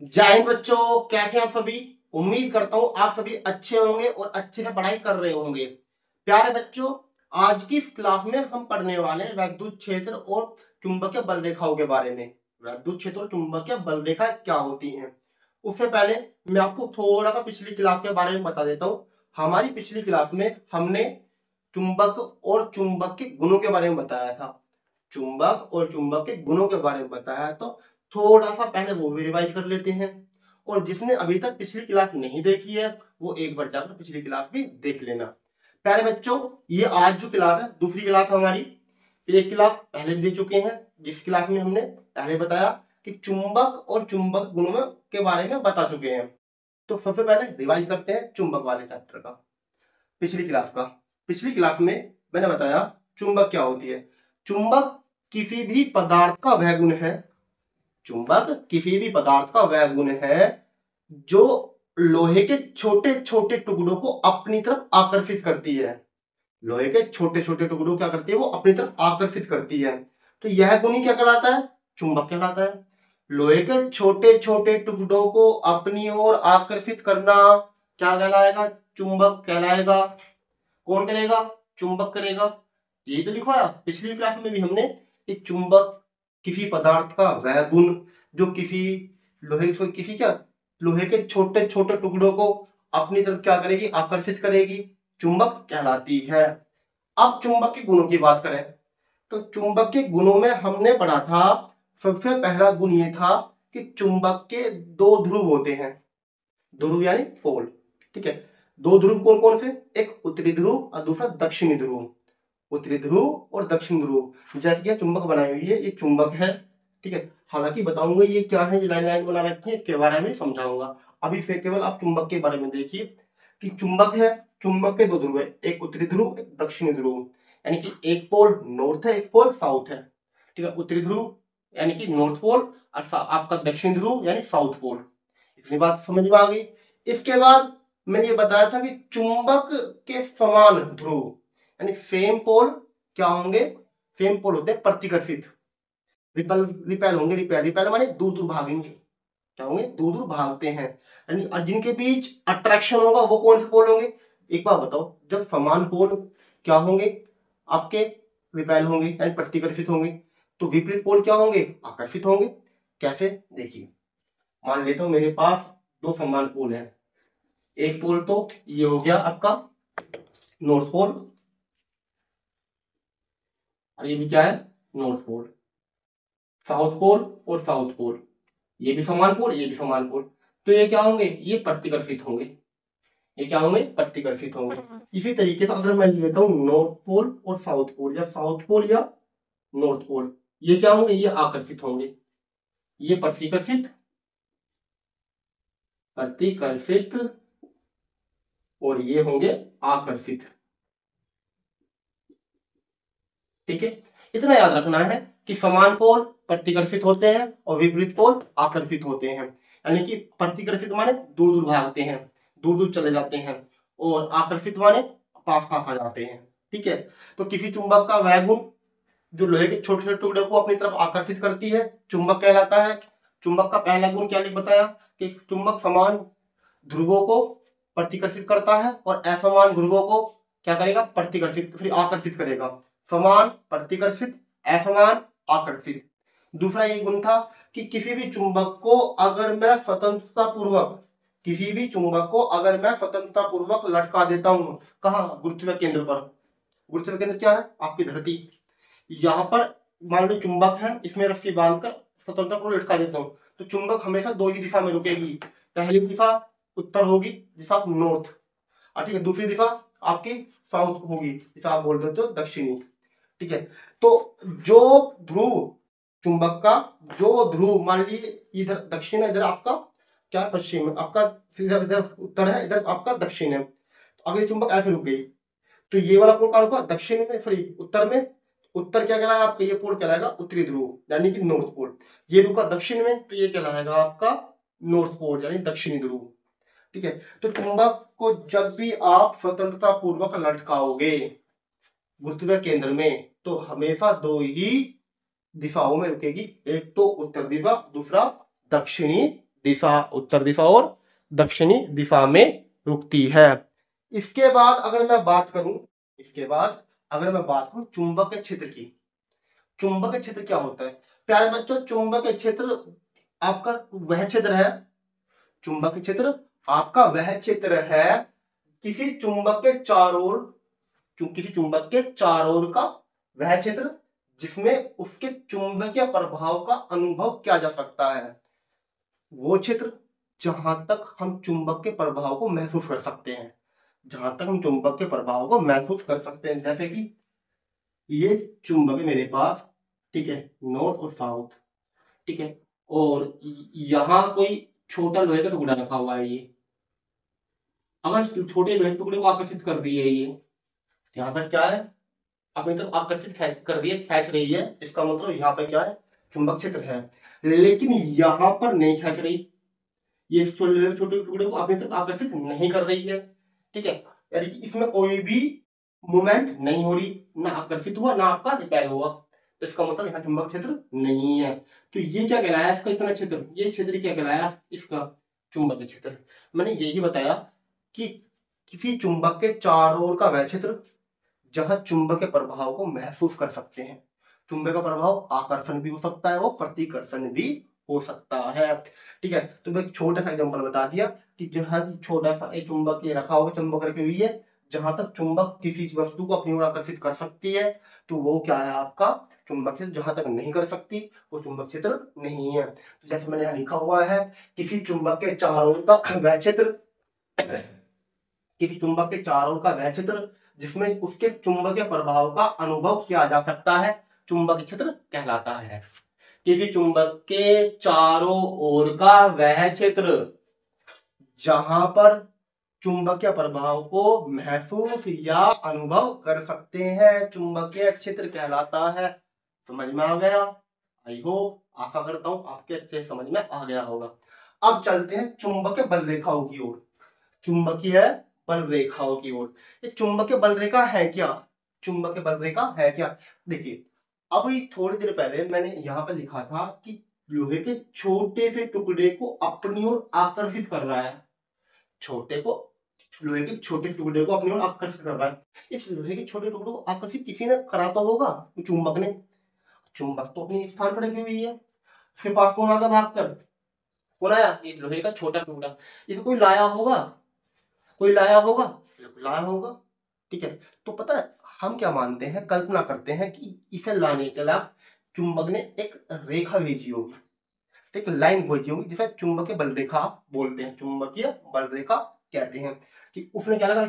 जय हिंद बच्चों, कैसे हैं आप सभी। उम्मीद करता हूं आप सभी अच्छे होंगे और अच्छे से पढ़ाई कर रहे होंगे। प्यारे बच्चों, आज की इस क्लास में हम पढ़ने वाले हैं वैद्युत क्षेत्र और चुंबकीय बल रेखाओं के बारे में। वैद्युत क्षेत्र और चुंबकीय बल रेखा क्या होती हैं। उससे पहले मैं आपको थोड़ा सा पिछली क्लास के बारे में बता देता हूँ। हमारी पिछली क्लास में हमने चुंबक और चुंबक के गुणों के बारे में बताया था। चुंबक और चुंबक के गुणों के बारे में बताया, तो थोड़ा सा पहले वो भी रिवाइज कर लेते हैं। और जिसने अभी तक पिछली क्लास नहीं देखी है वो एक बार जाकर पिछली क्लास भी देख लेना। प्यारे बच्चों, ये आज जो क्लास है दूसरी क्लास हमारी। एक क्लास पहले भी दे चुके हैं, जिस क्लास में हमने पहले बताया कि चुंबक और चुंबक गुणों के बारे में बता चुके हैं। तो सबसे पहले रिवाइज करते हैं चुंबक वाले चैप्टर का, पिछली क्लास का। पिछली क्लास में मैंने बताया चुंबक क्या होती है। चुंबक किसी भी पदार्थ का वह गुण है, चुंबक किसी भी पदार्थ का वह गुण है जो लोहे के छोटे छोटे टुकड़ों को अपनी तरफ आकर्षित करती है। लोहे के छोटे छोटे टुकड़ों क्या करती है, वो अपनी तरफ आकर्षित करती है। तो यह गुण ही क्या कहलाता है, चुंबक कहलाता है। लोहे के छोटे छोटे टुकड़ों को अपनी ओर आकर्षित करना क्या कहलाएगा, चुंबक कहलाएगा। कौन करेगा, चुंबक करेगा। यही तो लिखवाया पिछली क्लास में भी हमने, एक चुंबक किसी पदार्थ का वह गुण जो किसी क्या लोहे के छोटे छोटे टुकड़ों को अपनी तरफ क्या करेगी, आकर्षित करेगी, चुंबक कहलाती है। अब चुंबक के गुणों की बात करें तो चुंबक के गुणों में हमने पढ़ा था, सबसे पहला गुण ये था कि चुंबक के दो ध्रुव होते हैं। ध्रुव यानी पोल, ठीक है। दो ध्रुव कौन कौन से, एक उत्तरी ध्रुव और दूसरा दक्षिणी ध्रुव। उत्तरी ध्रुव और दक्षिण ध्रुव, जैसे कि चुंबक बनाई हुई है, ये चुंबक है, ठीक है। हालांकि बताऊंगा ये क्या है, जो लाइन लाइन बना रखी है इसके बारे में समझाऊंगा। अभी फिर केवल आप चुंबक के बारे में देखिए कि चुंबक है, चुंबक के दो ध्रुव है, एक उत्तरी ध्रुव एक दक्षिणी ध्रुव। यानी कि एक पोल नॉर्थ है, एक पोल साउथ है, ठीक है। उत्तरी ध्रुव यानी कि नॉर्थ पोल और आपका दक्षिण ध्रुव यानी साउथ पोल। इतनी बात समझ में आ गई। इसके बाद मैंने ये बताया था कि चुंबक के समान ध्रुव यानी सेम पोल क्या होंगे, सेम पोल होते हैं प्रतिकर्षित। रिपेल रिपेल होंगे, रिपेल रिपेल माने दूर दूर भागेंगे, क्या होंगे, दूर दूर भागते हैं। यानी और जिनके बीच अट्रैक्शन होगा वो कौन से पोल होंगे। एक बार बताओ, जब समान पोल क्या होंगे आपके, रिपेल होंगे यानी प्रतिकर्षित होंगे, तो विपरीत पोल क्या होंगे, आकर्षित होंगे। कैसे, देखिए मान लेता हूं मेरे पास दो समान पोल है। एक पोल तो ये हो गया आपका नॉर्थ पोल, और ये भी क्या है, नॉर्थ पोल। साउथ पोल और साउथ पोल, ये भी समान पोल ये भी समान पोल। तो ये क्या होंगे, ये प्रतिकर्षित होंगे। ये क्या होंगे, प्रतिकर्षित होंगे। इसी तरीके से अगर मैं लेता हूं नॉर्थ पोल और साउथ पोल, या साउथ पोल या नॉर्थ पोल, ये क्या होंगे, ये आकर्षित होंगे। ये प्रतिकर्षित प्रतिकर्षित और ये होंगे आकर्षित, ठीक है। इतना याद रखना है कि समान पोल प्रतिकर्षित होते हैं और विपरीत पोल आकर्षित होते हैं। यानी कि प्रतिकर्षित माने दूर दूर भागते हैं, दूर दूर चले जाते हैं, और आकर्षित माने पास पास आ जाते हैं, ठीक है। तो किसी चुंबक का वह गुण जो लोहे के छोटे छोटे टुकड़े को अपनी तरफ आकर्षित करती है, चुंबक कहलाता है। चुंबक का पहला गुण क्या लिख बताया कि चुंबक समान ध्रुवों को प्रतिकर्षित करता है और असमान ध्रुवों को क्या करेगा, प्रतिकर्षित फिर आकर्षित करेगा। समान प्रतिकर्षित असमान आकर्षित। दूसरा ये गुण था कि किसी भी चुंबक को अगर मैं स्वतंत्रता पूर्वक लटका देता हूं, कहां, गुरुत्वीय केंद्र पर। गुरुत्वीय केंद्र क्या है, आपकी धरती। यहां पर मान लो चुंबक है, इसमें रस्सी बांधकर स्वतंत्रता पूर्वक लटका देता हूं, तो चुंबक हमेशा दो ही दिशा में रुकेगी। पहली दिशा उत्तर होगी, दिशा नॉर्थ, ठीक है। दूसरी दिशा आपकी साउथ होगी, जिसे आप बोल देते हो दक्षिणी, ठीक है। तो जो ध्रुव चुंबक का जो ध्रुव मान लीजिए इधर दक्षिण है, इधर आपका क्या पश्चिम है, आपका इधर इधर उत्तर है, इधर आपका दक्षिण है। तो अगर चुंबक ऐसे रुक गई तो ये वाला पोल कहां रुका, दक्षिण में, सॉरी उत्तर में। उत्तर क्या कहलाएगा आपका, ये पोल कहलाएगा उत्तरी ध्रुव यानी कि नॉर्थ पोल। ये रुका दक्षिण में तो ये कहलाएगा आपका नॉर्थ पोल यानी दक्षिणी ध्रुव, ठीक है। तो चुंबक को जब भी आप स्वतंत्रता पूर्वक लटकाओगे गुरुत्वीय केंद्र में, तो हमेशा दो ही दिशाओं में रुकेगी, एक तो उत्तर दिशा, दूसरा दक्षिणी दिशा, उत्तर दिशा और दक्षिणी दिशा में रुकती है। इसके बाद अगर मैं बात करूं चुंबकीय क्षेत्र की। चुंबकीय क्षेत्र क्या होता है प्यारे बच्चों? चुंबकीय क्षेत्र आपका वह क्षेत्र है, चुंबकीय क्षेत्र आपका वह क्षेत्र है किसी चुंबक के चारों ओर का वह क्षेत्र जिसमें उसके चुंबकीय प्रभाव का अनुभव किया जा सकता है। वो क्षेत्र जहां तक हम चुंबक के प्रभाव को महसूस कर सकते हैं, जैसे कि ये चुंबक है मेरे पास, ठीक है, नॉर्थ और साउथ, ठीक है, और यहां कोई छोटा लोहे का टुकड़ा रखा हुआ है। ये अगर छोटे लोहे के टुकड़े को आकर्षित कर रही है, ये यहां तक क्या है, अपनी तरफ आकर्षित कर रही है, खींच रही है, इसका मतलब यहाँ पे क्या है, चुंबक क्षेत्र है। लेकिन यहां पर नहीं खींच रही, ये छोटे टुकड़े को अपनी तरफ आकर्षित नहीं कर रही है, ठीक है, यानी कि इसमें कोई भी मूवमेंट नहीं हो रही, ना आकर्षित हुआ ना आपका रिपेल हुआ, तो इसका मतलब यहाँ चुंबक क्षेत्र नहीं है। तो ये क्या कहलाया इसका इतना क्षेत्र, ये क्षेत्र क्या कहलाया इसका चुंबकीय क्षेत्र। मैंने यही बताया कि किसी चुंबक के चारों ओर का वह क्षेत्र जहां चुंबक के प्रभाव को महसूस कर सकते हैं। चुंबक का प्रभाव आकर्षण भी हो सकता है और प्रतिकर्षण भी हो सकता है, ठीक है। तो मैं एक छोटा सा एग्जांपल बता दिया कि जहां छोटा सा एक चुंबक रखा हुआ, चुंबक रखी हुई है, जहां तक चुंबक किसी वस्तु को अपनी ओर आकर्षित कर सकती है तो वो क्या है आपका चुंबक क्षेत्र। जहां तक नहीं कर सकती वो चुंबक क्षेत्र नहीं है। तो जैसे मैंने यहाँ लिखा हुआ है किसी चुंबक के चारों ओर का वह क्षेत्र, जिसमें उसके चुंबकीय प्रभाव का अनुभव किया जा सकता है, चुंबकीय क्षेत्र कहलाता है। किसी चुंबक के चारों ओर का वह क्षेत्र जहां पर चुंबकीय प्रभाव को महसूस या अनुभव कर सकते हैं, चुंबकीय क्षेत्र कहलाता है। समझ में आ गया? आई होप, आशा करता हूं आपके अच्छे समझ में आ गया होगा। अब चलते हैं चुंबकीय बल रेखाओं की ओर। चुंबकीय बल रेखाओं की ओर, ये चुंबकीय बल रेखा है क्या? चुंबकीय बल रेखा है क्या? देखिए, अभी थोड़ी देर पहले मैंने यहां पर लिखा था कि लोहे के छोटे से टुकड़े को अपनी ओर आकर्षित कर रहा है, लोहे के छोटे टुकड़े को अपनी ओर आकर्षित कर रहा है। इस लोहे के छोटे टुकड़े को आकर्षित किसी ने करा तो होगा, चुंबक ने। चुंबक तो अपने स्थान पर रखी हुई है, फिर पास कौन आ गया भागकर, कौन आया? ये लोहे का छोटा टुकड़ा, इसको कोई लाया होगा, लाया होगा, ठीक है। तो पता है हम क्या मानते हैं, कल्पना करते हैं कि इसे लाने के लिए चुंबक ने एक रेखा भेजी होगी, एक लाइन भेजी होगी, जिसे चुंबकीय बल रेखा बोलते हैं, चुंबकीय बल रेखा कहते हैं। कि उसने क्या लगा,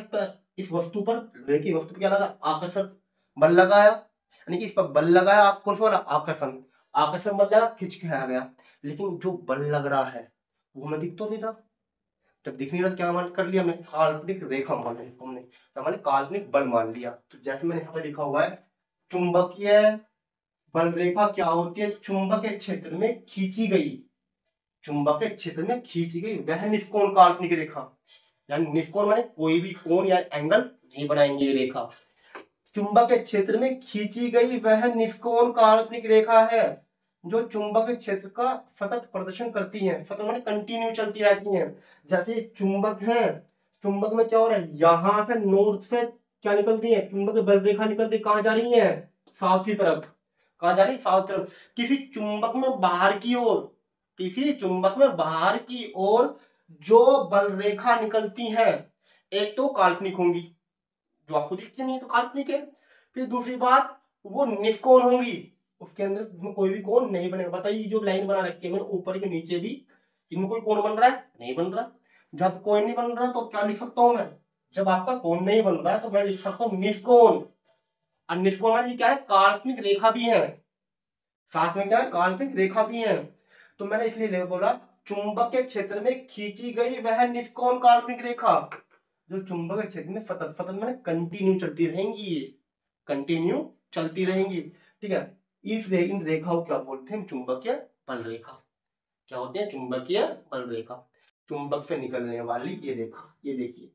इस वस्तु पर, लोहे की वस्तु पर क्या लगा, आकर्षण बल लगाया, यानी कि इस पर बल लगाया, कौन सा वाला, आकर्षण बल लगा, खिंच के आया गया। लेकिन जो बल लग रहा है वो हमें दिख तो नहीं रहा। जब दिख नहीं रहा क्या मान कर लिया हमने, काल्पनिक रेखा मान लिया इसको हमने, तो हमने काल्पनिक बल मान लिया। तो जैसे मैंने यहाँ पे लिखा हुआ है, चुंबकीय बल रेखा क्या होती है, चुंबकीय क्षेत्र में खींची गई वह निष्कोण काल्पनिक रेखा, यानी निष्कोण माने कोई भी कोण या एंगल नहीं बनाएंगे रेखा, चुंबकीय क्षेत्र में खींची गई वह निष्कोण काल्पनिक रेखा है जो चुंबकीय क्षेत्र का सतत प्रदर्शन करती है। सतत माने कंटिन्यू चलती रहती है। जैसे चुंबक है, चुंबक में क्या हो रहा है, यहां से नॉर्थ से क्या निकलती है, चुंबकीय बल रेखा निकलती, कहां जा रही है, साउथ की तरफ। कहां जा रही, साउथ तरफ। किसी चुंबक में बाहर की ओर जो बल रेखा निकलती है, एक तो काल्पनिक होंगी, जो आपको दिखती नहीं है तो काल्पनिक है। फिर दूसरी बात, वो निष्कोण होंगी, उसके अंदर कोई भी कोण नहीं बनेगा। बताइए जो लाइन बना रखी है मैंने ऊपर के नीचे भी, इनमें कोई कोण बन रहा है, नहीं बन रहा। जब कोण नहीं बन रहा तो क्या लिख सकता हूं मैं, जब आपका कोण नहीं बन रहा है तो मैं लिख सकता हूं निष्कोण। और निष्कोण माने क्या है, काल्पनिक रेखा भी है, साथ में क्या है, काल्पनिक रेखा भी है। तो मैंने इसलिए बोला चुंबकीय क्षेत्र में खींची गई वह निष्कोण काल्पनिक रेखा जो चुंबकीय क्षेत्र में सतत मैंने कंटिन्यू चलती रहेंगी, ठीक है। इन रेखाओं क्या बोलते हैं, चुंबकीय बल रेखा। क्या होते हैं, चुंबकीय बल रेखा। चुंबक से निकलने वाली ये रेखा, ये देखिए,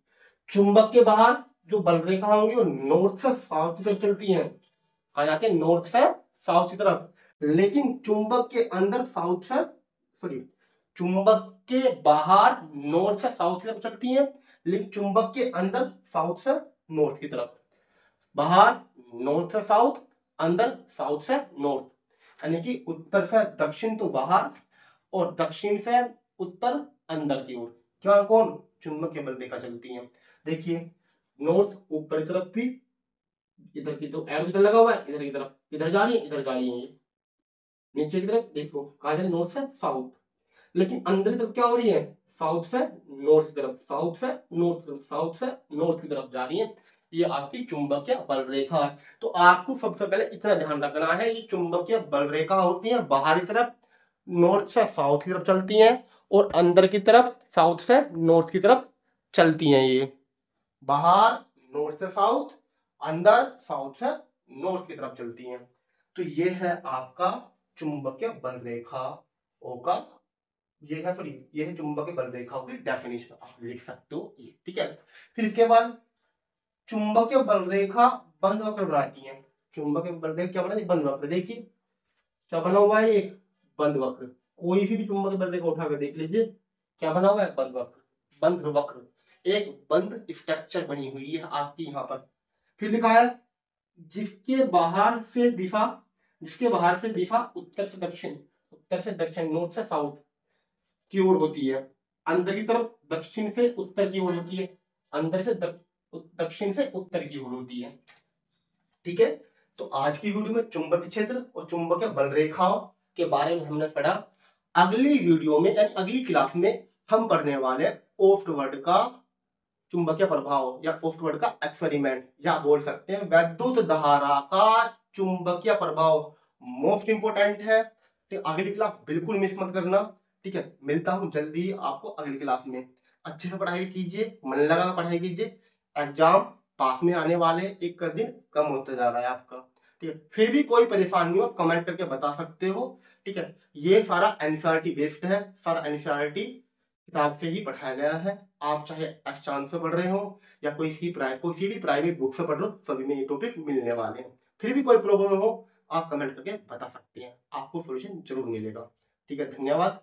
चुंबक के बाहर जो बल रेखा होंगी वो नॉर्थ से साउथ की तरफ चलती है, कहा जाते हैं नॉर्थ से साउथ की तरफ। लेकिन चुंबक के अंदर चुंबक के बाहर नॉर्थ से साउथ की तरफ चलती हैं, लेकिन चुंबक के अंदर साउथ से नॉर्थ की तरफ। बाहर नॉर्थ से साउथ, अंदर साउथ से नॉर्थ, यानी कि उत्तर से दक्षिण तो बाहर और दक्षिण से उत्तर अंदर की ओर। क्या कौन? चुंबक के बल रेखा चलती है। देखिए नॉर्थ ऊपर की तरफ भी, इधर की तो एरो इधर लगा हुआ है, इधर की तरफ इधर जा रही है, इधर जा रही है। ये नीचे की तरफ देखो कहा जाए नॉर्थ से साउथ, लेकिन अंदर की तरफ क्या हो रही है? साउथ से नॉर्थ की तरफ, साउथ से नॉर्थ की तरफ, साउथ से नॉर्थ की तरफ जा रही है। ये आपकी चुंबकीय बल रेखा है। तो आपको सबसे पहले इतना ध्यान रखना है, ये चुंबकीय बल रेखा होती है बाहरी तरफ नॉर्थ से साउथ की तरफ चलती हैं, और अंदर की तरफ साउथ से नॉर्थ की तरफ चलती हैं। ये बाहर नॉर्थ से साउथ, अंदर साउथ से नॉर्थ की तरफ चलती हैं। तो ये है आपका चुंबकीय बल रेखा का, ये है सॉरी, ये है चुंबकीय बल रेखा की डेफिनेशन, आप लिख सकते हो ये, ठीक है। फिर इसके बाद चुंबकीय बल रेखा बंद वक्र बनाती है। चुंबकीय बल रेखा क्या बनाती है? बंद वक्र। देखिए क्या बना हुआ है? एक बंद वक्र। कोई भी चुंबकीय बल रेखा उठाकर देख लीजिए, क्या बना हुआ है? बंद वक्र। बंद वक्र, एक बंद स्ट्रक्चर बनी हुई है आपकी यहाँ पर। फिर लिखा है जिसके बाहर से दिशा, जिसके बाहर से दिशा उत्तर से दक्षिण, उत्तर से दक्षिण, नॉर्थ से साउथ की ओर होती है। अंदर की तरफ दक्षिण से उत्तर की ओर होती है, अंदर से दक्षिण से उत्तर की ओर होती है, ठीक है। तो आज की वीडियो में चुंबकीय क्षेत्र और चुंबकीय बल रेखाओं के बारे में हमने पढ़ा। अगली वीडियो में यानी अगली क्लास में हम पढ़ने वाले ऑफ्टवर्ड का चुंबकीय प्रभाव, या ऑफ्टवर्ड का एक्सपेरिमेंट, या बोल सकते हैं वैद्युत धारा का चुंबकीय प्रभाव। मोस्ट इंपोर्टेंट है, तो अगली क्लास बिल्कुल मिस मत करना, ठीक है। मिलता हूं जल्दी आपको अगली क्लास में। अच्छे से पढ़ाई कीजिए, मन लगा पढ़ाई कीजिए, एग्जाम पास में आने वाले, एक दिन कम होता जा रहा है आपका, ठीक है। फिर भी कोई परेशानी हो आप कमेंट करके बता सकते हो, ठीक है। ये सारा एनसीईआरटी बेस्ड है, सारा एनसीईआरटी किताब से ही पढ़ाया गया है। आप चाहे एस से पढ़ रहे हो या कोई भी प्राइवेट बुक से पढ़ रहे हो, सभी में ये टॉपिक मिलने वाले हैं। फिर भी कोई प्रॉब्लम हो आप कमेंट करके बता सकते हैं, आपको सोल्यूशन जरूर मिलेगा, ठीक है। धन्यवाद।